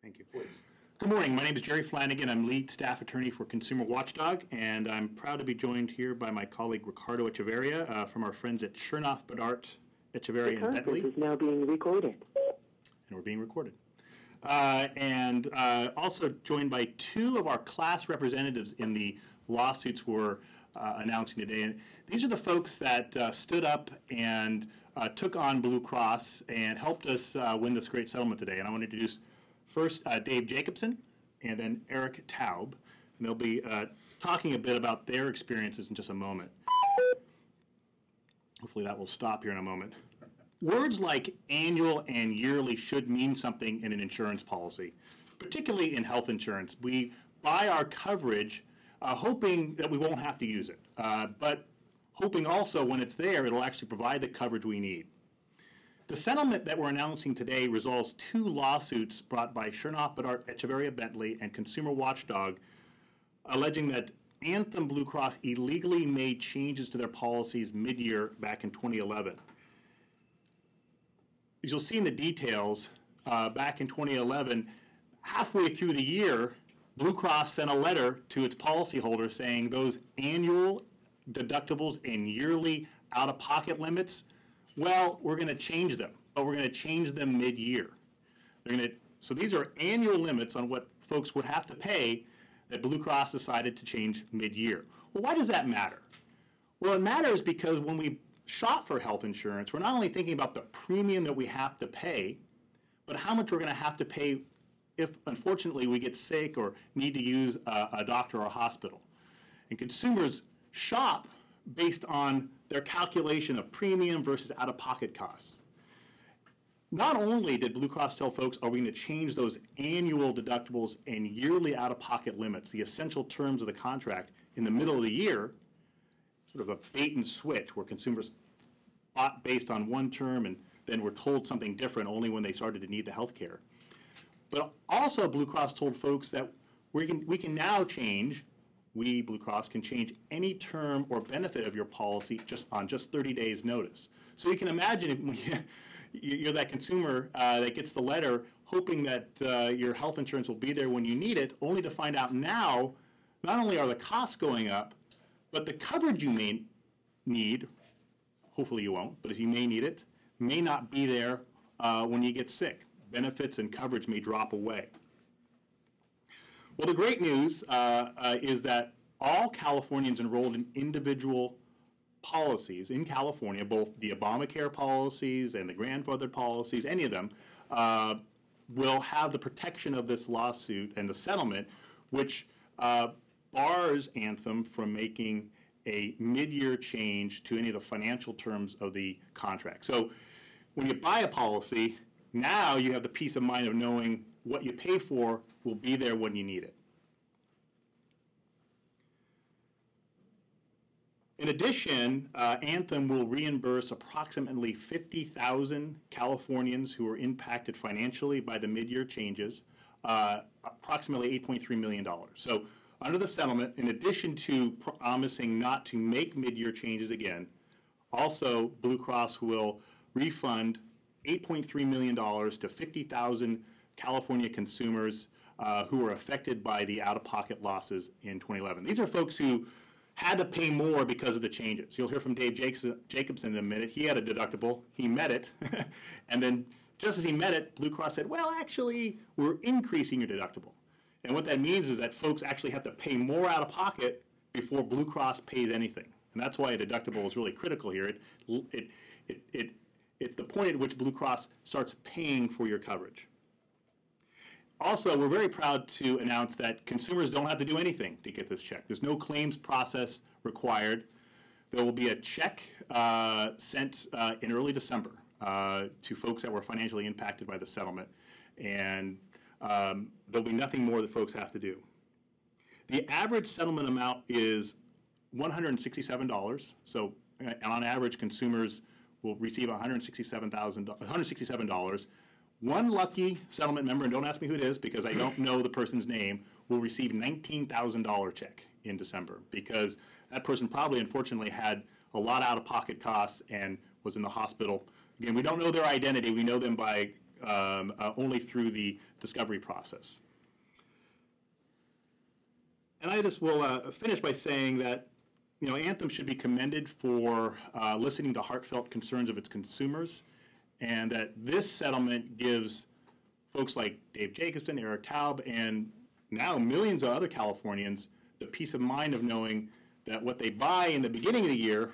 Thank you. Good morning. My name is Jerry Flanagan. I'm lead staff attorney for ConsumerWatchdog, and I'm proud to be joined here by my colleague Ricardo Echeverria from our friends at Chernoff, Bedart, Echeverria, and Bentley. The conference is now being recorded. And we're being recorded. Also joined by two of our class representatives in the lawsuits we're announcing today. And these are the folks that stood up and took on Blue Cross and helped us win this great settlement today. And I want to introduce first Dave Jacobson and then Eric Taub. And they'll be talking a bit about their experiences in just a moment. Hopefully that will stop here in a moment. Words like annual and yearly should mean something in an insurance policy, particularly in health insurance. We buy our coverage hoping that we won't have to use it, but hoping also when it's there, it'll actually provide the coverage we need. The settlement that we're announcing today resolves two lawsuits brought by Chernoff, Bedart, Echeverria, Bentley, and ConsumerWatchdog, alleging that Anthem Blue Cross illegally made changes to their policies mid-year back in 2011. As you'll see in the details, back in 2011, halfway through the year, Blue Cross sent a letter to its policyholders saying those annual deductibles and yearly out-of-pocket limits, well, we're going to change them, but we're going to change them mid-year. So these are annual limits on what folks would have to pay that Blue Cross decided to change mid-year. Well, why does that matter? Well, it matters because when we shop for health insurance, we're not only thinking about the premium that we have to pay, but how much we're going to have to pay if, unfortunately, we get sick or need to use a doctor or a hospital. And consumers shop based on their calculation of premium versus out-of-pocket costs. Not only did Blue Cross tell folks, are we going to change those annual deductibles and yearly out-of-pocket limits, the essential terms of the contract, in the middle of the year, sort of a bait and switch where consumers bought based on one term and then were told something different only when they started to need the health care. But also Blue Cross told folks that we can now change, we, Blue Cross, can change any term or benefit of your policy on just 30 days notice. So you can imagine if you're that consumer that gets the letter hoping that your health insurance will be there when you need it, only to find out now not only are the costs going up, but the coverage you may need, hopefully you won't, but if you may need it, may not be there when you get sick. Benefits and coverage may drop away. Well, the great news is that all Californians enrolled in individual policies in California, both the Obamacare policies and the grandfathered policies, any of them, will have the protection of this lawsuit and the settlement, which bars Anthem from making a mid-year change to any of the financial terms of the contract. So when you buy a policy, now you have the peace of mind of knowing what you pay for will be there when you need it. In addition, Anthem will reimburse approximately 50,000 Californians who were impacted financially by the mid-year changes, approximately $8.3 million. So under the settlement, in addition to promising not to make mid-year changes again, also Blue Cross will refund $8.3 million to 50,000 California consumers who were affected by the out-of-pocket losses in 2011. These are folks who had to pay more because of the changes. You'll hear from Dave Jacobson in a minute. He had a deductible. He met it. And then just as he met it, Blue Cross said, well, actually, we're increasing your deductible. And what that means is that folks actually have to pay more out of pocket before Blue Cross pays anything. And that's why a deductible is really critical here. It's the point at which Blue Cross starts paying for your coverage. Also, we're very proud to announce that consumers don't have to do anything to get this check. There's no claims process required. There will be a check sent in early December to folks that were financially impacted by the settlement. And there'll be nothing more that folks have to do. The average settlement amount is $167. So on average, consumers will receive $167. One lucky settlement member, and don't ask me who it is because I don't know the person's name, will receive a $19,000 check in December because that person probably, unfortunately, had a lot out-of-pocket costs and was in the hospital. Again, we don't know their identity. We know them by only through the discovery process. And I just will finish by saying that, you know, Anthem should be commended for listening to heartfelt concerns of its consumers, and that this settlement gives folks like Dave Jacobson, Eric Taub, and now millions of other Californians the peace of mind of knowing that what they buy in the beginning of the year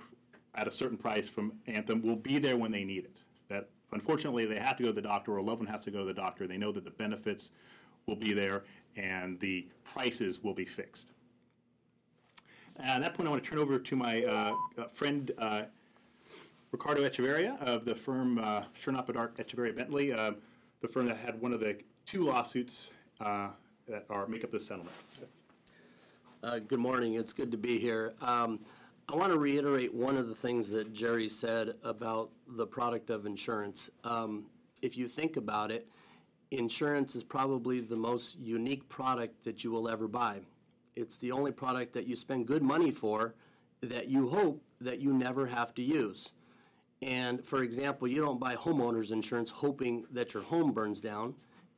at a certain price from Anthem will be there when they need it. That unfortunately they have to go to the doctor, or a loved one has to go to the doctor. They know that the benefits will be there and the prices will be fixed. At that point, I want to turn over to my friend Ricardo Echeverria of the firm Shernock Bedard Echeverria Bentley, the firm that had one of the 2 lawsuits that make up this settlement. Good morning. It's good to be here. I want to reiterate one of the things that Jerry said about the product of insurance. If you think about it, insurance is probably the most unique product that you will ever buy. It's the only product that you spend good money for that you hope that you never have to use. And for example, you don't buy homeowners insurance hoping that your home burns down,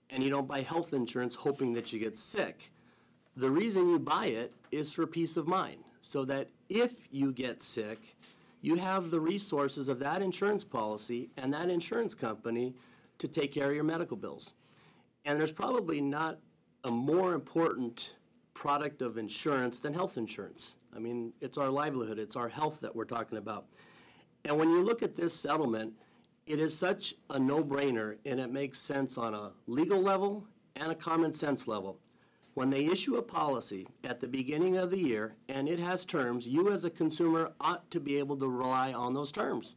and you don't buy health insurance hoping that you get sick. The reason you buy it is for peace of mind, so that if you get sick, you have the resources of that insurance policy and that insurance company to take care of your medical bills. And there's probably not a more important product of insurance than health insurance. I mean, it's our livelihood, it's our health that we're talking about. And when you look at this settlement, it is such a no-brainer, and it makes sense on a legal level and a common sense level. When they issue a policy at the beginning of the year and it has terms, you as a consumer ought to be able to rely on those terms.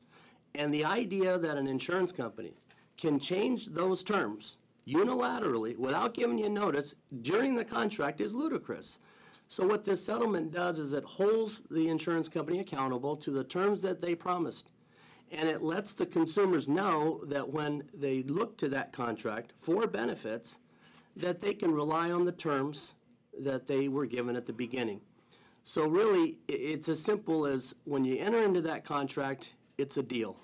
And the idea that an insurance company can change those terms unilaterally without giving you notice during the contract is ludicrous. So what this settlement does is it holds the insurance company accountable to the terms that they promised. And it lets the consumers know that when they look to that contract for benefits, that they can rely on the terms that they were given at the beginning. So really, it's as simple as when you enter into that contract, it's a deal.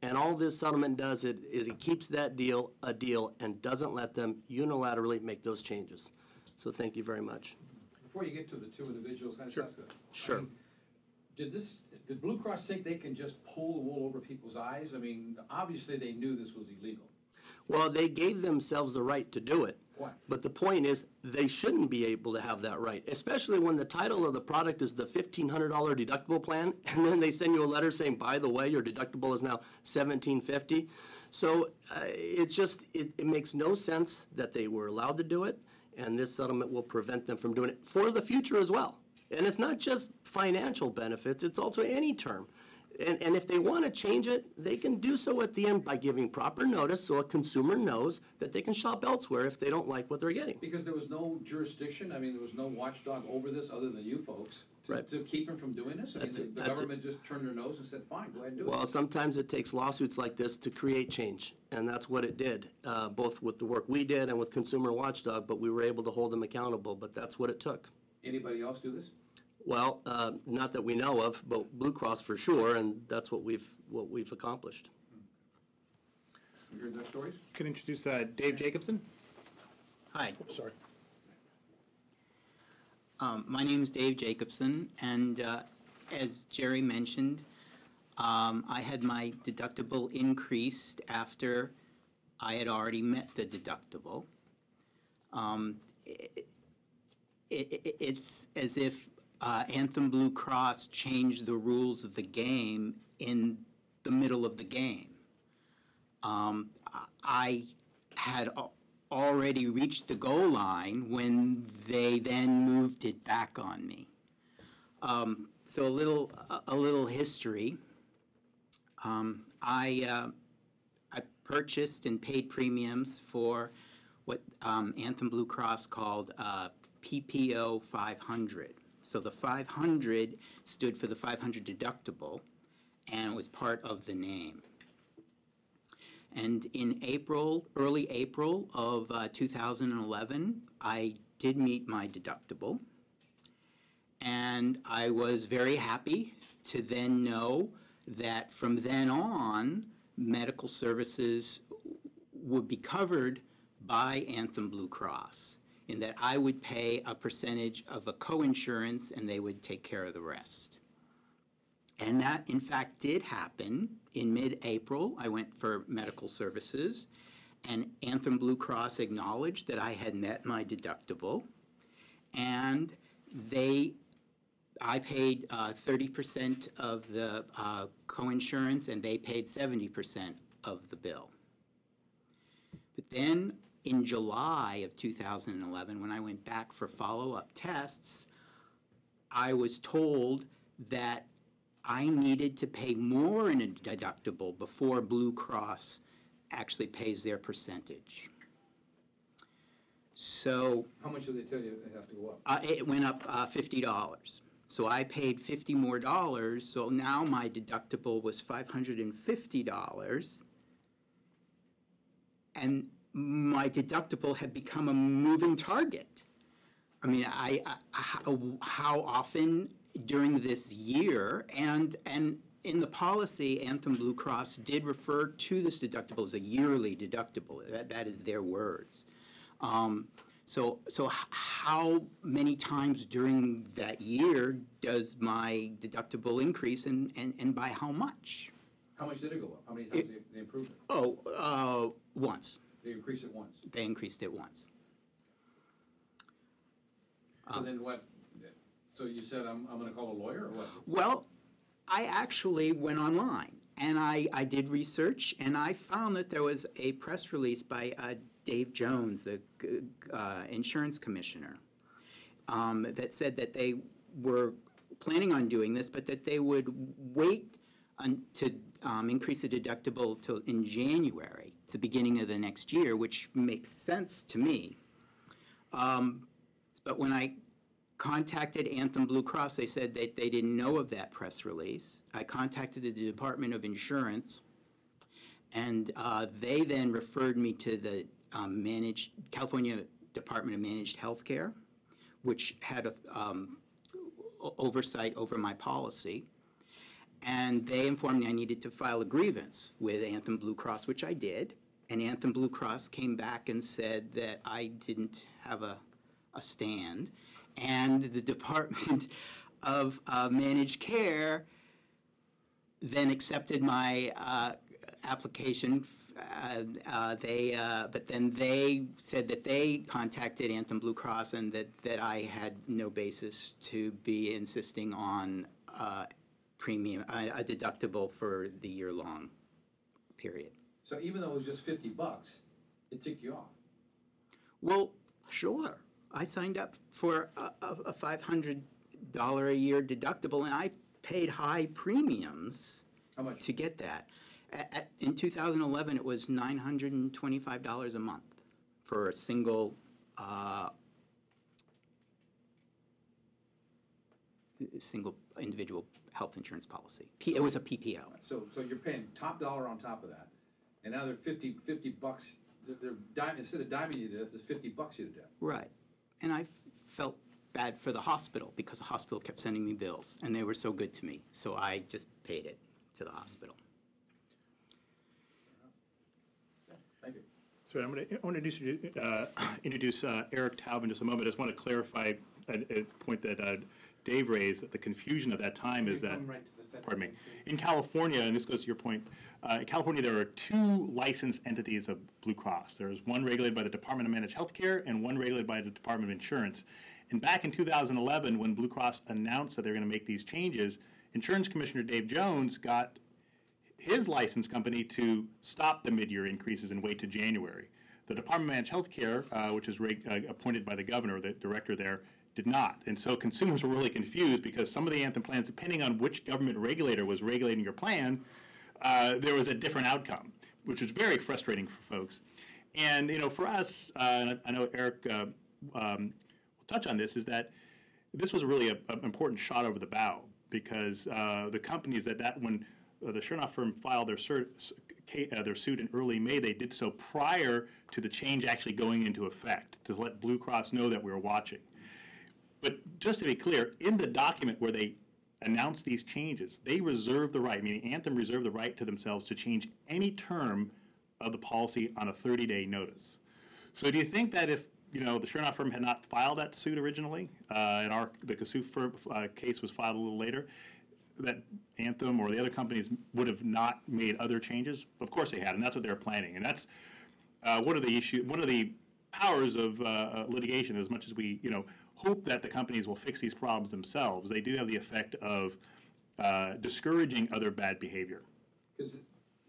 And all this settlement does is it keeps that deal a deal and doesn't let them unilaterally make those changes. So thank you very much. Before you get to the 2 individuals, can I just ask a, Sure. I mean, did Blue Cross think they can just pull the wool over people's eyes? I mean, obviously they knew this was illegal. Well, they gave themselves the right to do it. Why? But the point is, they shouldn't be able to have that right, especially when the title of the product is the $1,500 deductible plan, and then they send you a letter saying, by the way, your deductible is now $1,750. So it makes no sense that they were allowed to do it, and this settlement will prevent them from doing it for the future as well. And it's not just financial benefits, it's also any term. And if they want to change it, they can do so at the end by giving proper notice so a consumer knows that they can shop elsewhere if they don't like what they're getting. Because there was no jurisdiction, I mean, there was no watchdog over this other than you folks Right. to keep them from doing this? I mean, the government just turned their nose and said, fine, go ahead and do it. Well, sometimes it takes lawsuits like this to create change, and that's what it did, both with the work we did and with ConsumerWatchdog, but we were able to hold them accountable, but that's what it took. Anybody else do this? Well, not that we know of, but Blue Cross for sure, and that's what we've accomplished. You heard their stories? Could introduce Dave Jacobson. Hi, Sorry. my name is Dave Jacobson, and as Jerry mentioned, I had my deductible increased after I had already met the deductible. It's as if Anthem Blue Cross changed the rules of the game in the middle of the game. I had already reached the goal line when they then moved it back on me. So a little history. I purchased and paid premiums for what Anthem Blue Cross called PPO 500. So the 500 stood for the 500 deductible, and it was part of the name. And in early April of 2011, I did meet my deductible, and I was very happy to then know that from then on, medical services would be covered by Anthem Blue Cross, in that I would pay a percentage of a co-insurance and they would take care of the rest. And that, in fact, did happen. In mid-April, I went for medical services, and Anthem Blue Cross acknowledged that I had met my deductible, and I paid 30% of the co-insurance, and they paid 70% of the bill. But then, in July of 2011, when I went back for follow-up tests, I was told that I needed to pay more in a deductible before Blue Cross actually pays their percentage. So How much did they tell you it has to go up? it went up $50. So I paid $50 more, so now my deductible was $550, and my deductible had become a moving target. I mean, how often during this year, and in the policy, Anthem Blue Cross did refer to this deductible as a yearly deductible. That is their words. So how many times during that year does my deductible increase, and by how much? How much did it go up? How many times they improved it? Once. They increased it once. They increased it once. So then what, so you said I'm gonna call a lawyer or what? Well, I actually went online, and I did research, and I found that there was a press release by Dave Jones, the insurance commissioner, that said that they were planning on doing this, but that they would wait to increase the deductible till in January, to the beginning of the next year, which makes sense to me. But when I contacted Anthem Blue Cross, they said that they didn't know of that press release. I contacted the Department of Insurance, and they then referred me to the California Department of Managed Healthcare, which had oversight over my policy. And they informed me I needed to file a grievance with Anthem Blue Cross, which I did. And Anthem Blue Cross came back and said that I didn't have a stand. And the Department of Managed Care then accepted my application. But then they said that they contacted Anthem Blue Cross, and that I had no basis to be insisting on premium, a deductible for the year-long period. So even though it was just $50, it ticked you off? Well, sure. I signed up for a $500 a year deductible, and I paid high premiums. How much? To get that. In 2011, it was $925 a month for a single individual health insurance policy. It was a PPO. So you're paying top dollar on top of that, and now they're $50. Instead of diming you to death, it's $50 you to death. Right. And I felt bad for the hospital, because the hospital kept sending me bills, and they were so good to me. So I just paid it to the hospital. Thank you. So I'm going to introduce Eric Taub in just a moment. I just want to clarify a point that Dave raised, that the confusion at that time is that, pardon me, in California, and this goes to your point, in California there are two licensed entities of Blue Cross. There's one regulated by the Department of Managed Healthcare and one regulated by the Department of Insurance. And back in 2011, when Blue Cross announced that they were going to make these changes, Insurance Commissioner Dave Jones got his license company to stop the mid-year increases and wait to January. The Department of Managed Healthcare, which is appointed by the governor, the director there, did not. And so consumers were really confused, because some of the Anthem plans, depending on which government regulator was regulating your plan, there was a different outcome, which was very frustrating for folks. And, for us, and I know Eric will touch on this, is that this was really an important shot over the bow, because the companies when the Chernoff firm filed their suit in early May, they did so prior to the change actually going into effect, to let Blue Cross know that we were watching. But just to be clear, in the document where they announced these changes, they reserved the right, meaning Anthem reserved the right to themselves to change any term of the policy on a 30-day notice. So do you think that if, the Chernoff firm had not filed that suit originally, and the ConsumerWatchdog firm case was filed a little later, that Anthem or the other companies would have not made other changes? Of course they had, and that's what they're planning. And that's one of the powers of litigation. As much as we, hope that the companies will fix these problems themselves, they do have the effect of discouraging other bad behavior. Because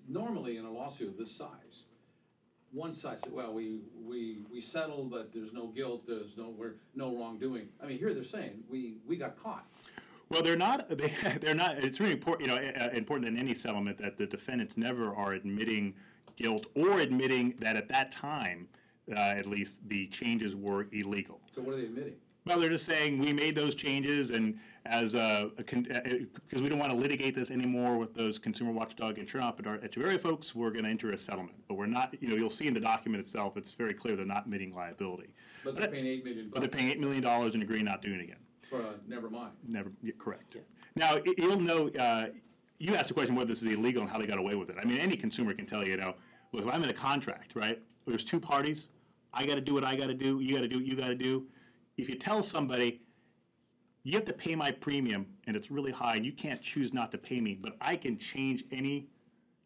normally in a lawsuit of this size, one side said, well, we settled, but there's no guilt, there's no wrongdoing. I mean, here they're saying, we got caught. Well, they're not. They're not. It's really important. Important in any settlement that the defendants never are admitting guilt or admitting that at that time, at least, the changes were illegal. So what are they admitting? Well, they're just saying we made those changes, and because we don't want to litigate this anymore with those ConsumerWatchdog and Chernoff and Echeverria folks, we're going to enter a settlement. But we're not. You'll see in the document itself, it's very clear they're not admitting liability. But they're paying $8 million. But they're paying $8 million and agreeing not doing it again. Never mind. Never, correct. Yeah. Now, you'll know, you asked the question whether this is illegal and how they got away with it. I mean, any consumer can tell you, look, if I'm in a contract, right, there's two parties, I got to do what I got to do, you got to do what you got to do. If you tell somebody, you have to pay my premium, and it's really high, and you can't choose not to pay me, but I can change any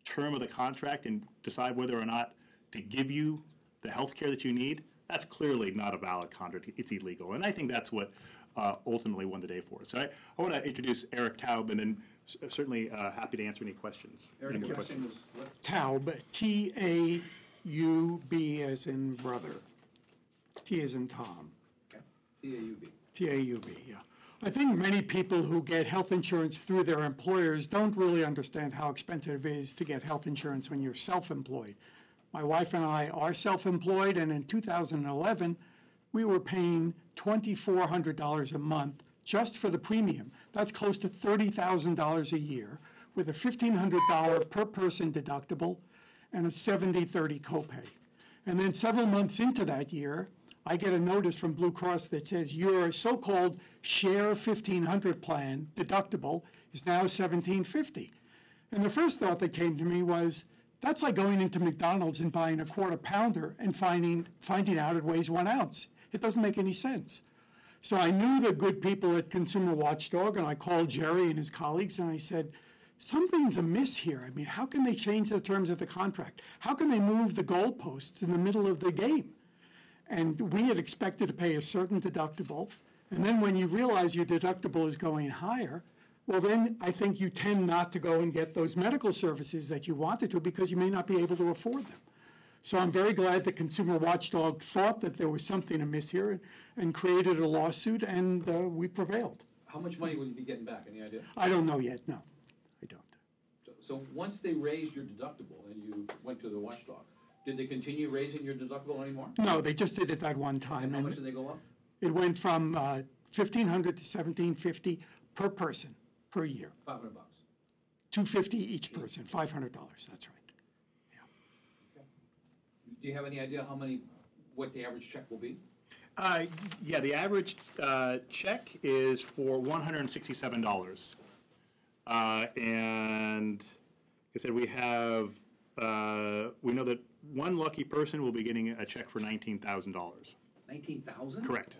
term of the contract and decide whether or not to give you the health care that you need, that's clearly not a valid contract. It's illegal. And I think that's what ultimately won the day for us. So I want to introduce Eric Taub, and then certainly happy to answer any questions. Eric, Any your more question was what? Taub, T-A-U-B as in brother, T as in Tom, Okay. T-A-U-B. T-A-U-B, yeah. I think many people who get health insurance through their employers don't really understand how expensive it is to get health insurance when you're self-employed. My wife and I are self-employed, and in 2011, we were paying $2,400 a month just for the premium. That's close to $30,000 a year, with a $1,500 per person deductible and a $70-30 copay. And then several months into that year, I get a notice from Blue Cross that says your so-called share 1,500 plan deductible is now $1,750. And the first thought that came to me was, that's like going into McDonald's and buying a quarter pounder and finding out it weighs 1 ounce. It doesn't make any sense. So I knew the good people at ConsumerWatchdog, and I called Jerry and his colleagues, and I said, something's amiss here. I mean, how can they change the terms of the contract? How can they move the goalposts in the middle of the game? And we had expected to pay a certain deductible, and then when you realize your deductible is going higher, well, then I think you tend not to go and get those medical services that you wanted to because you may not be able to afford them. So I'm very glad that ConsumerWatchdog thought that there was something amiss here and created a lawsuit, and we prevailed. How much money will you be getting back? Any idea? I don't know yet, no, I don't. So once they raised your deductible and you went to the watchdog, did they continue raising your deductible anymore? No, they just did it that one time. And how much did they go up? It went from $1,500 to $1,750 per person per year. $500. $250 each person, $500, that's right. Do you have any idea what the average check will be? Yeah, the average check is for $167. And like I said, we know that one lucky person will be getting a check for $19,000. $19,000? Correct.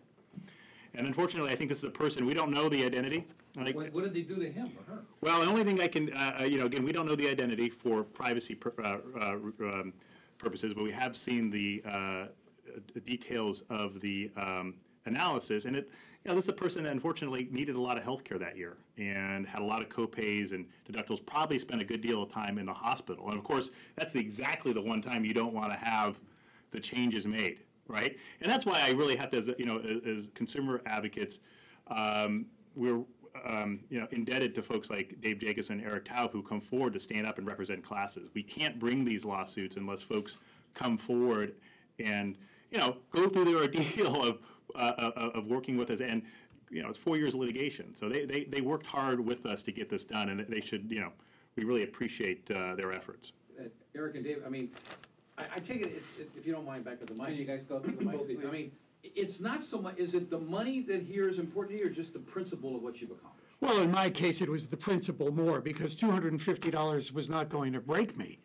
And unfortunately, I think this is a person, we don't know the identity. What did they do to him or her? Well, the only thing I can, again, we don't know the identity for privacy purposes, but we have seen the details of the analysis, and this is a person that unfortunately needed a lot of health care that year and had a lot of copays and deductibles, probably spent a good deal of time in the hospital. And of course, that's exactly the one time you don't want to have the changes made, right? And that's why I really have to, as consumer advocates, we're indebted to folks like Dave Jacobson and Eric Taub who come forward to stand up and represent classes. We can't bring these lawsuits unless folks come forward and go through the ordeal of working with us. And it's 4 years of litigation, so they worked hard with us to get this done, and they should we really appreciate their efforts. Eric and Dave, I mean, I take it, if you don't mind, back to the mic. Can you guys go through the mic, please? I mean, it's not so much, is it the money that here is important to you, or just the principle of what you've accomplished? Well, in my case, it was the principle more, because $250 was not going to break me.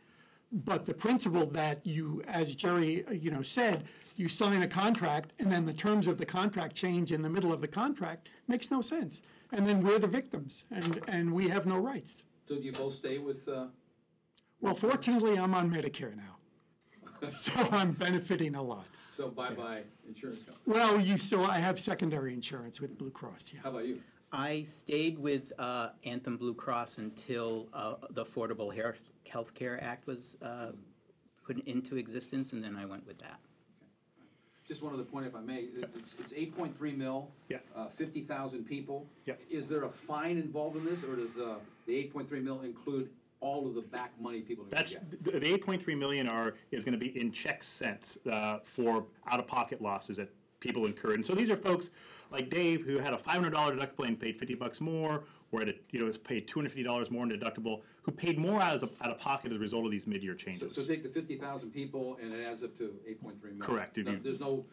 But the principle that you, as Jerry, said, you sign a contract and then the terms of the contract change in the middle of the contract makes no sense. And then we're the victims and we have no rights. So do you both stay with, Well, fortunately, I'm on Medicare now, so I'm benefiting a lot. so bye-bye insurance company? Well, I have secondary insurance with Blue Cross, yeah. How about you? I stayed with Anthem Blue Cross until the Affordable Health Care Act was put into existence, and then I went with that. Just one other point, if I may. It's 8.3 mil. Yeah. 50,000 people. Yeah. Is there a fine involved in this, or does the 8.3 mil include all of the back money people are going to That's, get? the 8.3 million is going to be in check cents for out-of-pocket losses that people incurred. And so these are folks like Dave who had a $500 deductible and paid $50 more, or was paid $250 more in deductible, who paid more out of pocket as a result of these mid-year changes. So take the 50,000 people and it adds up to 8.3 million. Correct. There's no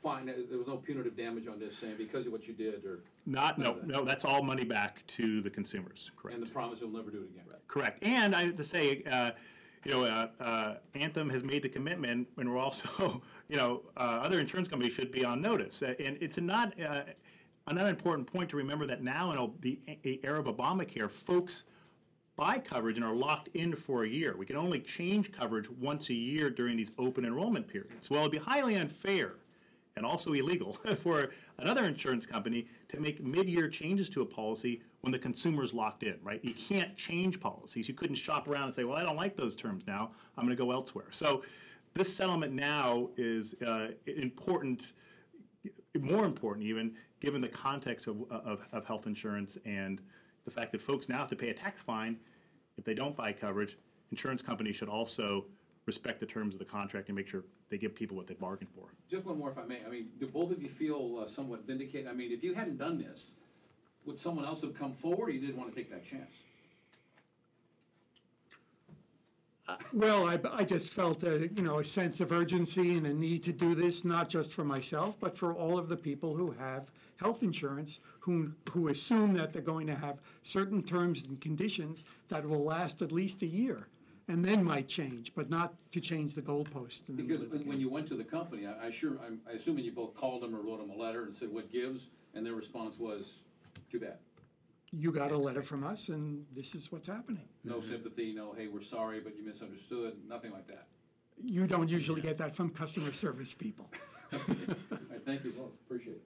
fine, there was no punitive damage on this saying because of what you did or? No, that's all money back to the consumers, correct. And the promise you'll never do it again. Right. Correct. And I have to say, Anthem has made the commitment, and we're also, other insurance companies should be on notice. And it's not another important point to remember that now in the era of Obamacare, folks buy coverage and are locked in for a year. We can only change coverage once a year during these open enrollment periods. Well, it'd be highly unfair and also illegal for another insurance company to make mid-year changes to a policy when the consumer's locked in, right? You can't change policies. You couldn't shop around and say, well, I don't like those terms now. I'm going to go elsewhere. So this settlement now is important, more important even, given the context of health insurance and the fact that folks now have to pay a tax fine if they don't buy coverage. Insurance companies should also respect the terms of the contract and make sure they give people what they bargained for. Just one more if I may. I mean, do both of you feel somewhat vindicated? I mean, if you hadn't done this, would someone else have come forward or you didn't want to take that chance? Well, I just felt a sense of urgency and a need to do this, not just for myself, but for all of the people who have health insurance, who assume that they're going to have certain terms and conditions that will last at least a year, and then might change, but not to change the goalpost in the Because middle of the when game. you went to the company, I'm assuming you both called them or wrote them a letter and said what gives, and their response was, too bad. You got a letter from us, and this is what's happening. No sympathy, no, hey, we're sorry, but you misunderstood, nothing like that. You don't usually get that from customer service people. I thank you both, appreciate it.